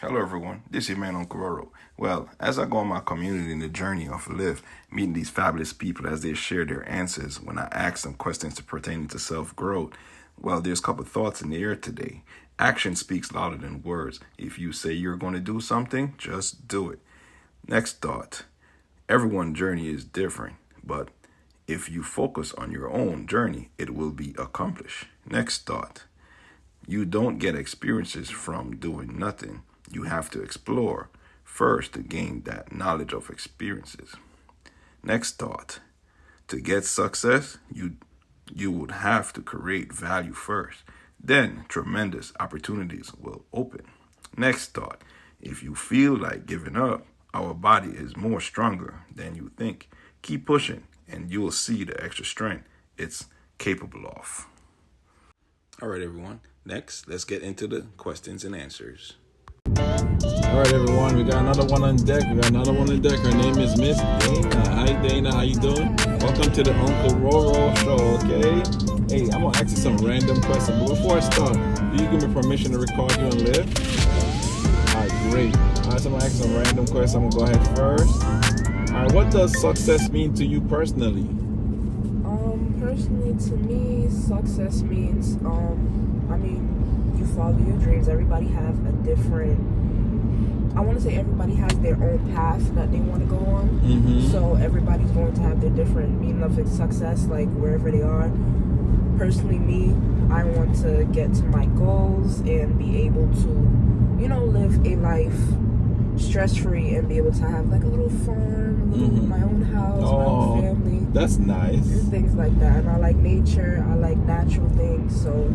Hello, everyone. This is your man, Uncle Roro. Well, as I go on my community in the journey of Lyft, meeting these fabulous people as they share their answers when I ask them questions pertaining to self growth, well, there's a couple thoughts in the air today. Action speaks louder than words. If you say you're going to do something, just do it. Next thought. Everyone's journey is different, but if you focus on your own journey, it will be accomplished. Next thought. You don't get experiences from doing nothing. You have to explore first to gain that knowledge of experiences. Next thought. To get success, you would have to create value first. Then tremendous opportunities will open. Next thought. If you feel like giving up, our body is more stronger than you think. Keep pushing and you'll see the extra strength it's capable of. All right, everyone. Next, let's get into the questions and answers. All right, everyone. We got another one on deck. Her name is Miss Dana. Hi, Dana. How you doing? Welcome to the Uncle Roro Show, okay? Hey, I'm going to ask you some random questions. But before I start, do you give me permission to record you on Lyft? All right, great. All right, so I'm going to ask you some random questions. I'm going to go ahead first. All right, what does success mean to you personally? Personally, to me, success means, you follow your dreams. Everybody have a different, I want to say everybody has their own path that they want to go on. Mm-hmm. So everybody's going to have their different meaning of success, like wherever they are. Personally, me, I want to get to my goals and be able to, live a life stress-free and be able to have like a little farm, my own house, my own family. That's nice. And things like that. And I like nature. I like natural things. So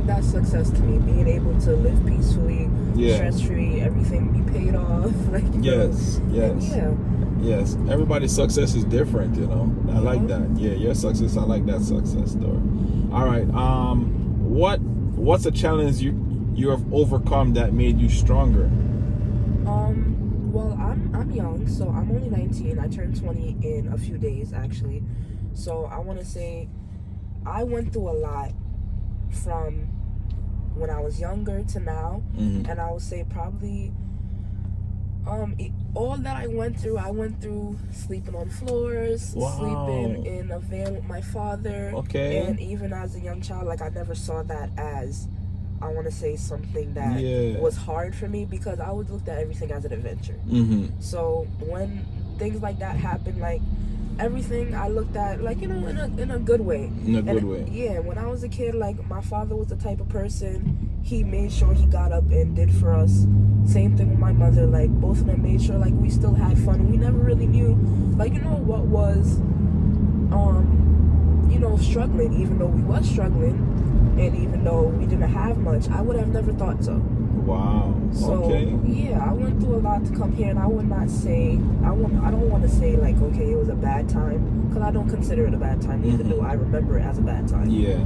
that's success to me. Being able to live peacefully, stress-free, everything be paid off. Yes. Everybody's success is different, I like that. Yeah, your success. I like that success story. All right. What's a challenge you have overcome that made you stronger? Well, I'm young, so I'm only 19. I turned 20 in a few days, actually. So I want to say I went through a lot from when I was younger to now, and I would say probably all that I went through sleeping on floors, sleeping in a van with my father, and even as a young child, like I never saw that as, I want to say, something that was hard for me, because I always looked at everything as an adventure. So when things like that happen, like everything I looked at, like, in a good way. Yeah, when I was a kid, like, my father was the type of person, he made sure he got up and did for us. Same thing with my mother, like, both of them made sure, like, we still had fun. We never really knew, like, what was, struggling, even though we was struggling. And even though we didn't have much, I would have never thought so. Wow. So, I went through a lot to come here, and I would not say, I don't want to say, like, okay, it was a bad time, because I don't consider it a bad time, neither do I remember it as a bad time. Yeah.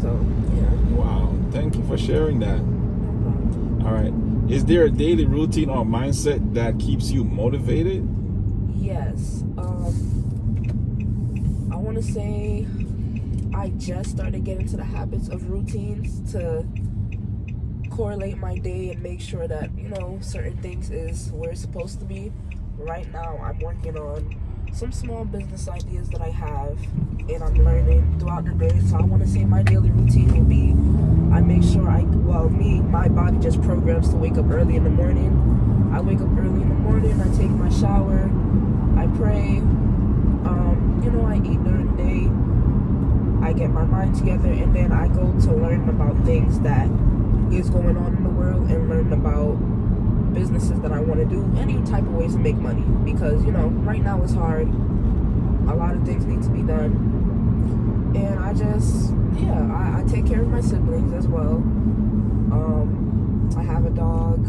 So, yeah. Wow. Thank you for sharing that. No problem. All right. Is there a daily routine or mindset that keeps you motivated? Yes. I want to say I just started getting into the habits of routines to correlate my day and make sure that, certain things is where it's supposed to be. Right now, I'm working on some small business ideas that I have, and I'm learning throughout the day. So I want to say my daily routine will be, I make sure my body just programs to wake up early in the morning. I wake up early in the morning, I take my shower, I pray, I eat during the day. I get my mind together, and then I go to learn about things that is going on in the world, and learn about businesses that I want to do, any type of ways to make money, because right now it's hard. A lot of things need to be done, and I just I take care of my siblings as well. I have a dog.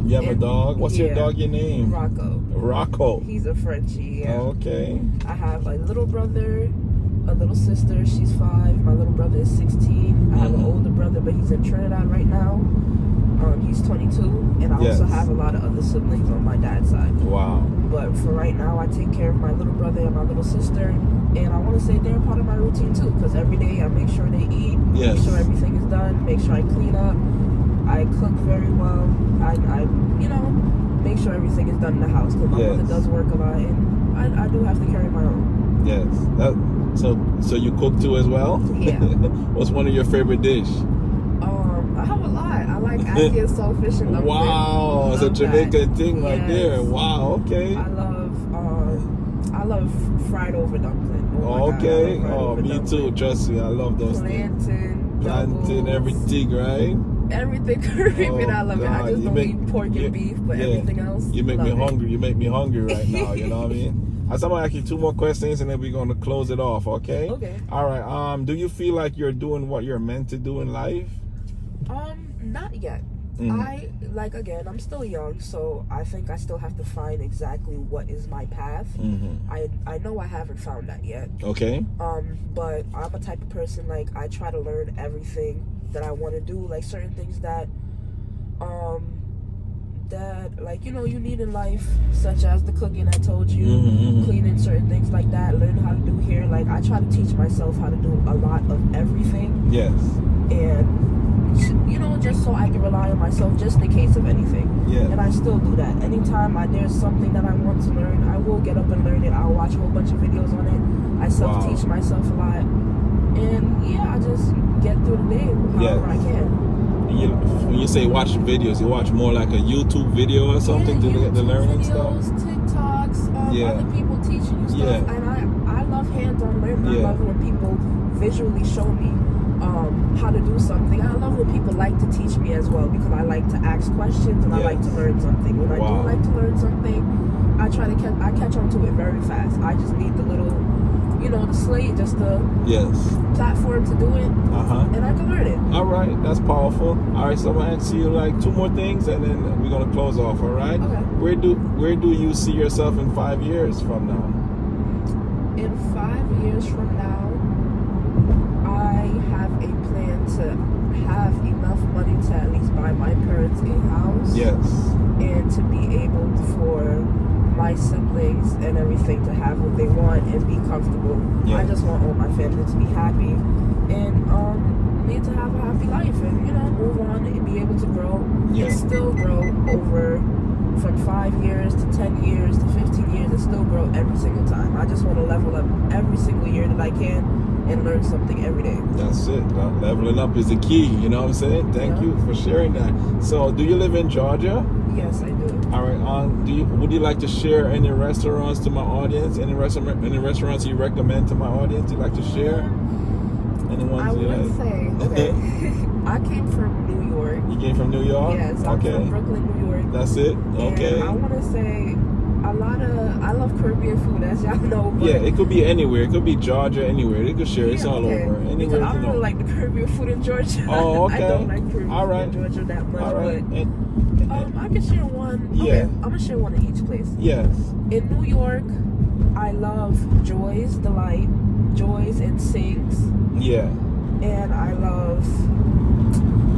You have a dog? What's your dog, your name? Rocco. He's a Frenchie. Yeah. Okay. I have a little brother, a little sister, she's 5. My little brother is 16. I have an older brother, but he's in Trinidad right now. He's 22, and I also have a lot of other siblings on my dad's side. Wow. But for right now, I take care of my little brother and my little sister, and I want to say they're a part of my routine too, because every day I make sure they eat, make sure everything is done, make sure I clean up, I cook very well. I make sure everything is done in the house because my mother does work a lot, and I do have to carry my own. Yes. So you cook too as well? Yeah. What's one of your favorite dish? I have a lot. I like ackee and saltfish and dumpling. Wow, it's a Jamaican thing right there. Wow, okay. I love fried over dumpling. Oh okay. God, Me too. Trust me, I love those things. Plantain, everything, right? Everything Caribbean, I love it. I just don't eat pork and beef, but everything else. You make me hungry. You make me hungry right now. You know what I mean? I'm gonna ask you 2 more questions and then we're gonna close it off. Okay? Okay. All right. Do you feel like you're doing what you're meant to do in life? Not yet. Mm-hmm. I'm still young, so I think I still have to find exactly what is my path. Mm-hmm. I know I haven't found that yet. Okay. But I'm a type of person, like, I try to learn everything that I want to do, like certain things that like, you need in life, such as the cooking I told you, mm-hmm. cleaning, certain things like that, learning how to do hair. Like, I try to teach myself how to do a lot of everything. Yes. And just so I can rely on myself just in case of anything. Yeah. And I still do that. Anytime there's something that I want to learn, I will get up and learn it. I'll watch a whole bunch of videos on it. I self-teach myself a lot. And yeah, I just get through the day however I can. When you say watch videos, you watch more like a YouTube video or something to get the learning stuff? TikToks, other people teaching you stuff. Yeah. And I love hands-on learning. Yeah. I love when people visually show me how to do something. I love when people like to teach me as well, because I like to ask questions and I like to learn something. When I do like to learn something, I catch on to it very fast. I just need the little, the slate, just the platform to do it, and I can learn it. All right, that's powerful. All right, so I'm gonna ask you like 2 more things, and then we're gonna close off. All right. Okay. Where do you see yourself in 5 years from now? In 5 years from now, I have a plan to have enough money to at least buy my parents a house. Yes. And to be able for my siblings and everything to have what they want and be comfortable. Yes. I just want all my family to be happy and need to have a happy life and move on and be able to grow and still grow over from 5 years to 10 years to 15 years and still grow every single time. I just want to level up every single year that I can and learn something every day. That's it. Leveling up is the key. You know what I'm saying? Thank you for sharing that. So, do you live in Georgia? Yes, I do. All right. Would you like to share any restaurants to my audience? Any restaurants you recommend to my audience? You'd like to share? Any ones I would say, okay. I came from New York. You came from New York? Yes, I'm from Brooklyn, New York. That's it? Okay. And I want to say I love Caribbean food, as y'all know. But it could be anywhere. It could be Georgia, anywhere. They could share. It's all over. Anywhere. Because I don't really like the Caribbean food in Georgia. Oh, okay. I don't like Caribbean food in Georgia that much. All right. But I can share one. Yeah. Okay, I'm going to share one in each place. Yes. In New York, I love Joy's Delight, Joy's and Sings. Yeah. And I love,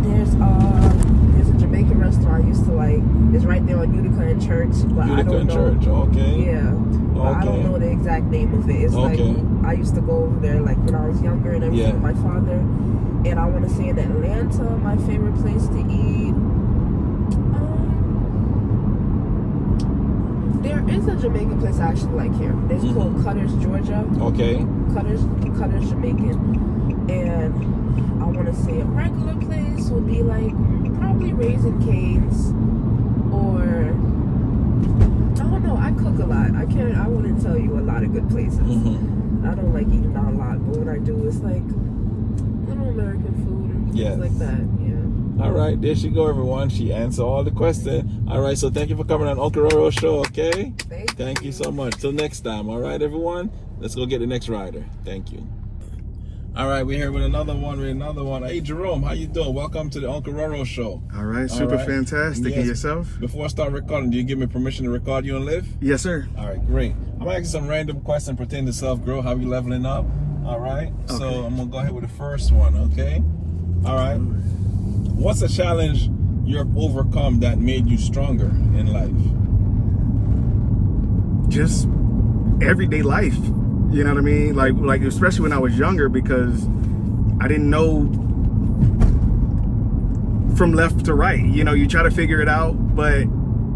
there's a Jamaican restaurant I used to like. It's right there on Utica and Church, but I don't know. Church, okay. Yeah, but I don't know the exact name of it. It's like I used to go over there like when I was younger and everything with my father. And I want to say in Atlanta, my favorite place to eat. There is a Jamaican place I actually like here. It's called Cutter's, Georgia. Okay. Cutter's Jamaican. And I want to say a regular place would be like probably Raising Cane's, or I don't know. I cook a lot. I wouldn't tell you a lot of good places. I don't like eating out a lot, but when I do, it's like little American food and things like that. Yeah. All right, there she go, everyone. She answered all the questions. All right, so thank you for coming on Uncle Roro Show. Okay. Thank you so much. Till next time. All right, everyone. Let's go get the next rider. Thank you. All right, we're here with another one. Hey, Jerome, how you doing? Welcome to the Uncle Roro Show. All right, super fantastic. And yourself? Before I start recording, do you give me permission to record you on Lyft? Yes, sir. All right, great. I'm going to ask you some random questions pertaining to self-growth, how you leveling up. All right, so I'm going to go ahead with the first one, okay? All right. What's a challenge you've overcome that made you stronger in life? Just everyday life. You know what I mean? Like especially when I was younger, because I didn't know from left to right. You know, you try to figure it out, but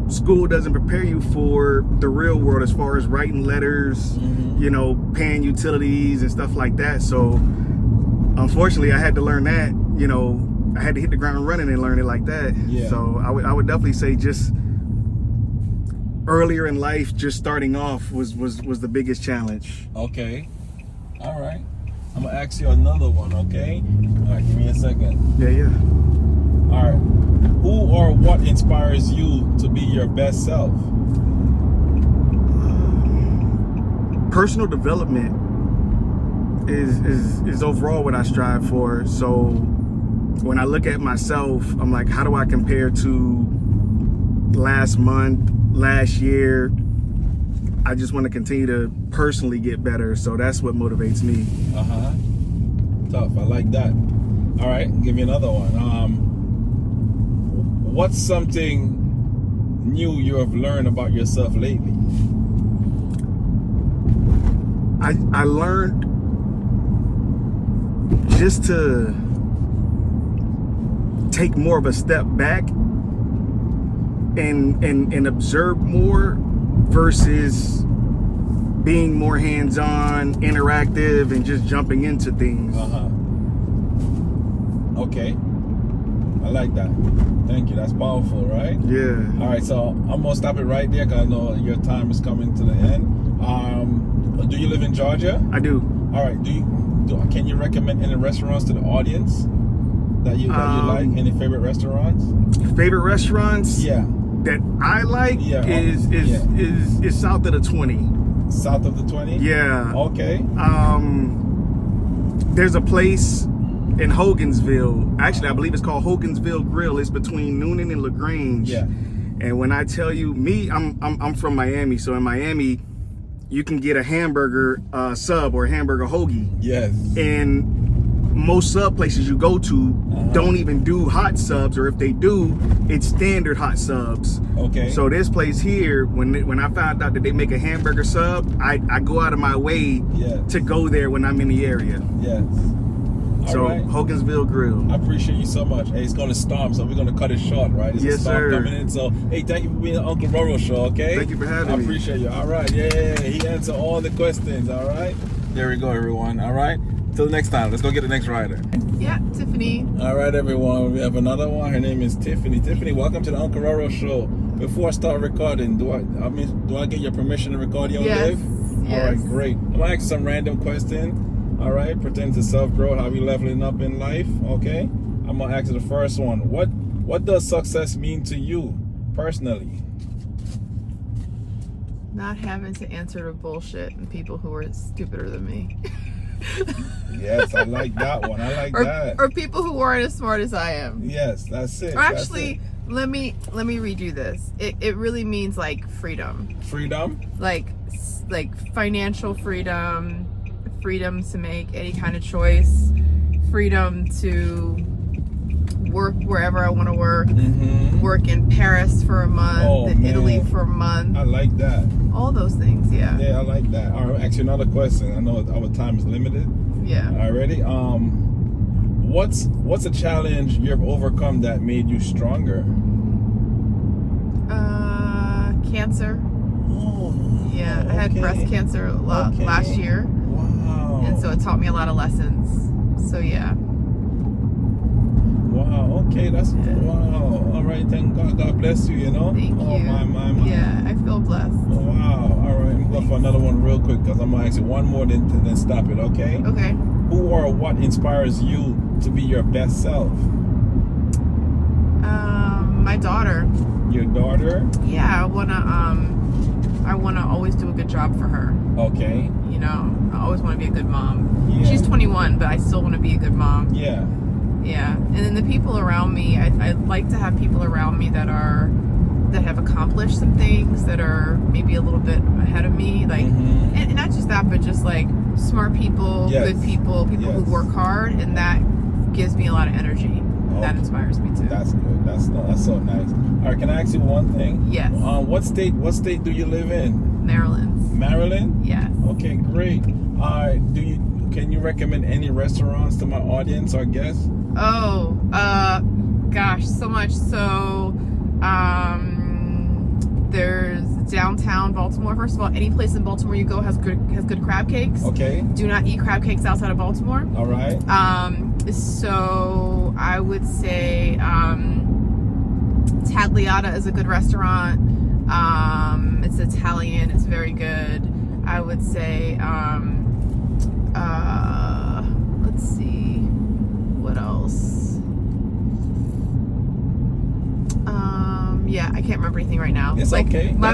school doesn't prepare you for the real world as far as writing letters, you know, paying utilities and stuff like that. So unfortunately, I had to learn that. You know, I had to hit the ground running and learn it like that. Yeah. So I would definitely say just earlier in life, just starting off was the biggest challenge. Okay. All right. I'm gonna ask you another one. Okay. All right. Give me a second. Yeah. All right. Who or what inspires you to be your best self? Personal development is overall what I strive for. So when I look at myself, I'm like, how do I compare to last month, last year? I just want to continue to personally get better. So that's what motivates me. Tough. I like that. All right. Give me another one. What's something new you have learned about yourself lately? I learned just to take more of a step back and observe more versus being more hands-on, interactive, and just jumping into things. Okay. I like that. Thank you. That's powerful, right? Yeah. All right, so I'm gonna stop it right there because I know your time is coming to the end. Do you live in Georgia? I do. All right. Can you recommend any restaurants to the audience that you like? Any favorite restaurants? Favorite restaurants? Yeah. That I like is south of the 20. South of the 20? Yeah. Okay. There's a place in Hogansville. Actually, I believe it's called Hogansville Grill. It's between Noonan and LaGrange. Yeah. And when I tell you, I'm from Miami, so in Miami, you can get a hamburger sub or a hamburger hoagie. Yes. And most sub places you go to don't even do hot subs, or if they do, it's standard hot subs. Okay. So this place here, when I found out that they make a hamburger sub, I go out of my way to go there when I'm in the area. Yes. So All right. Hogansville Grill. I appreciate you so much. Hey, it's going to storm, so we're going to cut it short, right? It's Yes, a storm sir. coming in. So, hey, thank you for being on Uncle Roro Show, okay? Thank you for having me. I appreciate you. All right. Yeah. He answered all the questions, all right? There we go, everyone. All right. Till next time. Let's go get the next rider. Yeah, Tiffany. All right, everyone. We have another one. Her name is Tiffany. Tiffany, welcome to the Uncle Roro Show. Before I start recording, do I get your permission to record you on Yes. live? Yes. All right, great. I'm going to ask some random questions. All right, pertaining to self-growth, how we leveling up in life, okay? I'm gonna ask you the first one. What does success mean to you personally? Not having to answer to bullshit and people who are stupider than me. Yes, I like that one. I like that. Or people who aren't as smart as I am. Yes, that's it. Or actually, let me redo this. It really means like freedom. Freedom? Like financial freedom, freedom to make any kind of choice, freedom to work wherever I want to work, work in Paris for a month, in Italy for a month. I like that. All those things, yeah. Yeah, I like that. All right, actually, another question. I know our time is limited. Yeah. All right, ready? What's a challenge you've overcome that made you stronger? Cancer. Oh, Yeah, I had breast cancer last year. Wow. And so it taught me a lot of lessons. So yeah. Wow. Okay, that's wow. All right, thank God. God bless you. You know. Thank you. My. Yeah, I feel blessed. Wow. All right, I'm going for another one real quick because I'm gonna ask you one more, then stop it. Okay. Okay. Who or what inspires you to be your best self? My daughter. Your daughter. Yeah, I wanna always do a good job for her. Okay. You know, I always want to be a good mom. Yeah. She's 21, but I still want to be a good mom. Yeah. Yeah, and then the people around me, I like to have people around me that have accomplished some things, that are maybe a little bit ahead of me, like, and not just that, but just like smart people, good people who work hard, and that gives me a lot of energy. That inspires me too. That's good. That's so nice. All right, can I ask you one thing? Yes. What state do you live in? Maryland. Maryland? Yes. Okay, great. All right, can you recommend any restaurants to my audience or guests? Oh, Gosh, so much. So, there's downtown Baltimore. First of all, any place in Baltimore you go has good crab cakes. Okay. Do not eat crab cakes outside of Baltimore. All right. So I would say Tagliata is a good restaurant. It's Italian. It's very good. I would say. Let's see. What else? Yeah, I can't remember anything right now. It's like, okay. My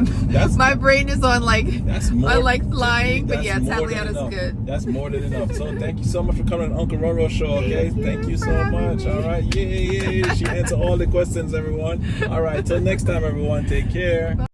brain is on that's more, on like flying, but that's yeah, more than Tagliata is enough. good. That's more than enough. So thank you so much for coming on Uncle Roro Show. Okay, thank you so much. All right, yeah. She answered all the questions, everyone. All right, till next time, everyone. Take care.